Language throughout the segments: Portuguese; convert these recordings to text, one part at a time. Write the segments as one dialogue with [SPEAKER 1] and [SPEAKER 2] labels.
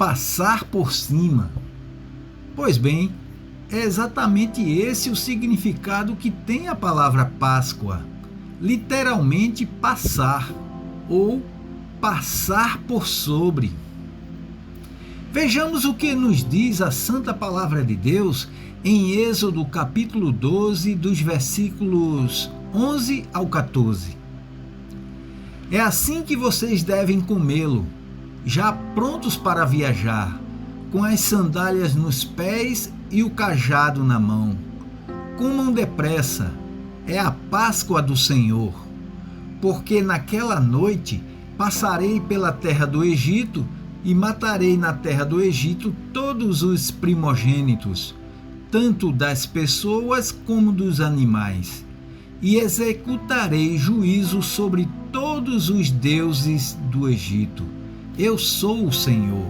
[SPEAKER 1] passar por cima. Pois bem, é exatamente esse o significado que tem a palavra Páscoa, literalmente passar ou passar por sobre. Vejamos o que nos diz a Santa Palavra de Deus em Êxodo capítulo 12, dos versículos 11 ao 14. É assim que vocês devem comê-lo, já prontos para viajar, com as sandálias nos pés e o cajado na mão. Comam depressa, é a Páscoa do Senhor, porque naquela noite passarei pela terra do Egito e matarei na terra do Egito todos os primogênitos, tanto das pessoas como dos animais, e executarei juízo sobre todos os deuses do Egito. Eu sou o Senhor.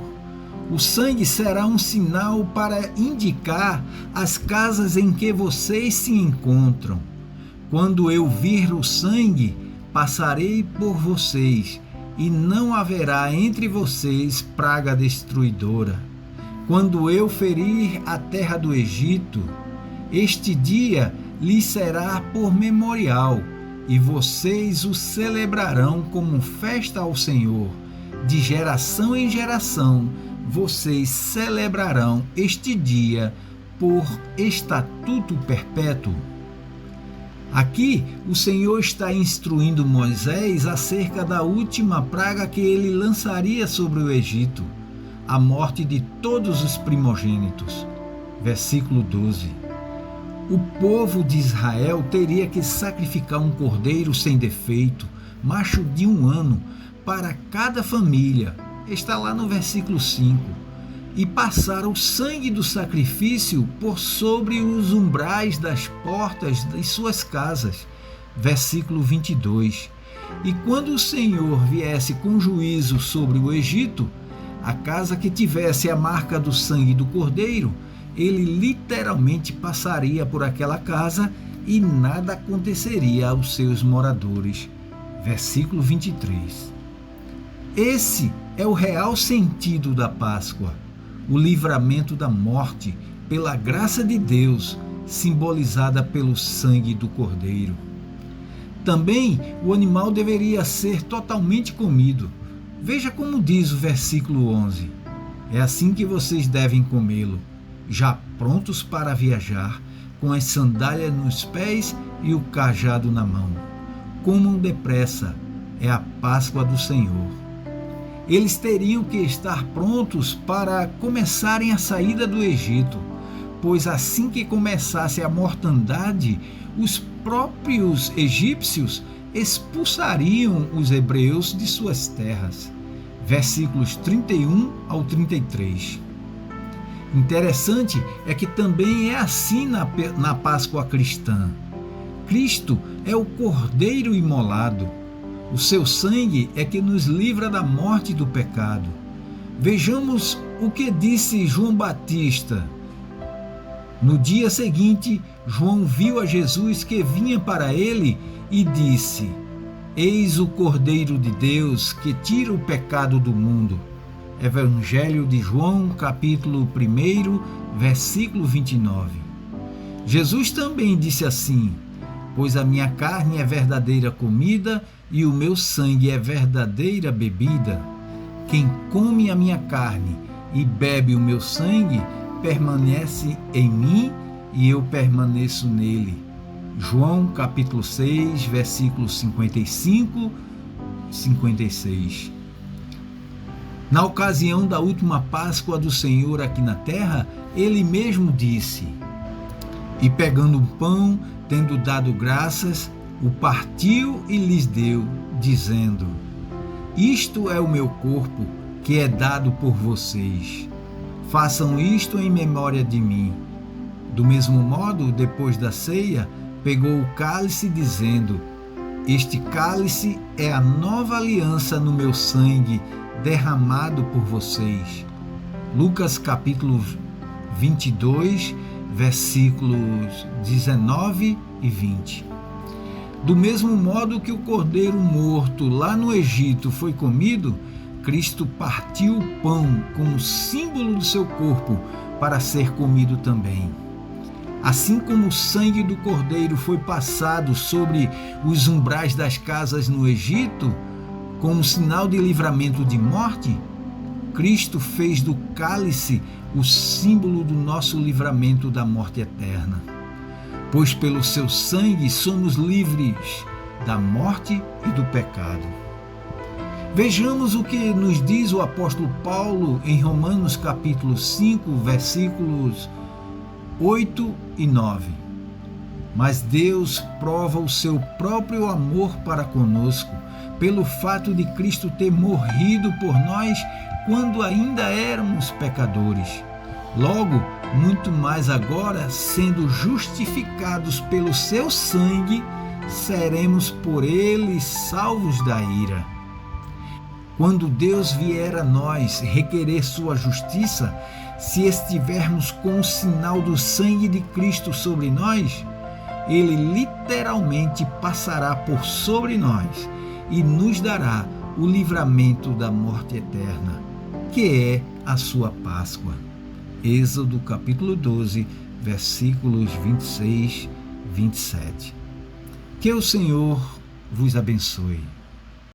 [SPEAKER 1] O sangue será um sinal para indicar as casas em que vocês se encontram. Quando eu vir o sangue, passarei por vocês, e não haverá entre vocês praga destruidora. Quando eu ferir a terra do Egito, este dia lhes será por memorial, e vocês o celebrarão como festa ao Senhor. De geração em geração, vocês celebrarão este dia por estatuto perpétuo. Aqui, o Senhor está instruindo Moisés acerca da última praga que ele lançaria sobre o Egito, a morte de todos os primogênitos. Versículo 12. O povo de Israel teria que sacrificar um cordeiro sem defeito, macho de 1 ano, para cada família. Está lá no versículo 5. E passar o sangue do sacrifício por sobre os umbrais das portas de suas casas. Versículo 22. E quando o Senhor viesse com juízo sobre o Egito, a casa que tivesse a marca do sangue do cordeiro, ele literalmente passaria por aquela casa e nada aconteceria aos seus moradores. Versículo 23. Esse é o real sentido da Páscoa, o livramento da morte pela graça de Deus, simbolizada pelo sangue do Cordeiro. Também o animal deveria ser totalmente comido. Veja como diz o versículo 11. É assim que vocês devem comê-lo, já prontos para viajar, com as sandálias nos pés e o cajado na mão. Comam depressa, é a Páscoa do Senhor. Eles teriam que estar prontos para começarem a saída do Egito, pois assim que começasse a mortandade, os próprios egípcios expulsariam os hebreus de suas terras. Versículos 31 ao 33. Interessante é que também é assim na Páscoa cristã. Cristo é o Cordeiro imolado. O seu sangue é que nos livra da morte e do pecado. Vejamos o que disse João Batista. No dia seguinte, João viu a Jesus que vinha para ele e disse: Eis o Cordeiro de Deus que tira o pecado do mundo. Evangelho de João, capítulo 1, versículo 29. Jesus também disse assim: Pois a minha carne é verdadeira comida e o meu sangue é verdadeira bebida. Quem come a minha carne e bebe o meu sangue permanece em mim e eu permaneço nele. João capítulo 6, versículos 55 e 56. Na ocasião da última Páscoa do Senhor aqui na terra, ele mesmo disse: E pegando um pão, tendo dado graças, o partiu e lhes deu, dizendo: Isto é o meu corpo, que é dado por vocês. Façam isto em memória de mim. Do mesmo modo, depois da ceia, pegou o cálice, dizendo: Este cálice é a nova aliança no meu sangue, derramado por vocês. Lucas capítulo 22, versículos 19 e 20. Do mesmo modo que o cordeiro morto lá no Egito foi comido, Cristo partiu o pão como símbolo do seu corpo para ser comido também. Assim como o sangue do Cordeiro foi passado sobre os umbrais das casas no Egito, como sinal de livramento de morte, Cristo fez do cálice o símbolo do nosso livramento da morte eterna. Pois pelo seu sangue somos livres da morte e do pecado. Vejamos o que nos diz o apóstolo Paulo em Romanos capítulo 5, versículos 8 e 9. Mas Deus prova o seu próprio amor para conosco, pelo fato de Cristo ter morrido por nós quando ainda éramos pecadores. Logo, muito mais agora, sendo justificados pelo seu sangue, seremos por ele salvos da ira. Quando Deus vier a nós requerer sua justiça, se estivermos com o sinal do sangue de Cristo sobre nós, ele literalmente passará por sobre nós e nos dará o livramento da morte eterna, que é a sua Páscoa. Êxodo capítulo 12, versículos 26 e 27. Que o Senhor vos abençoe.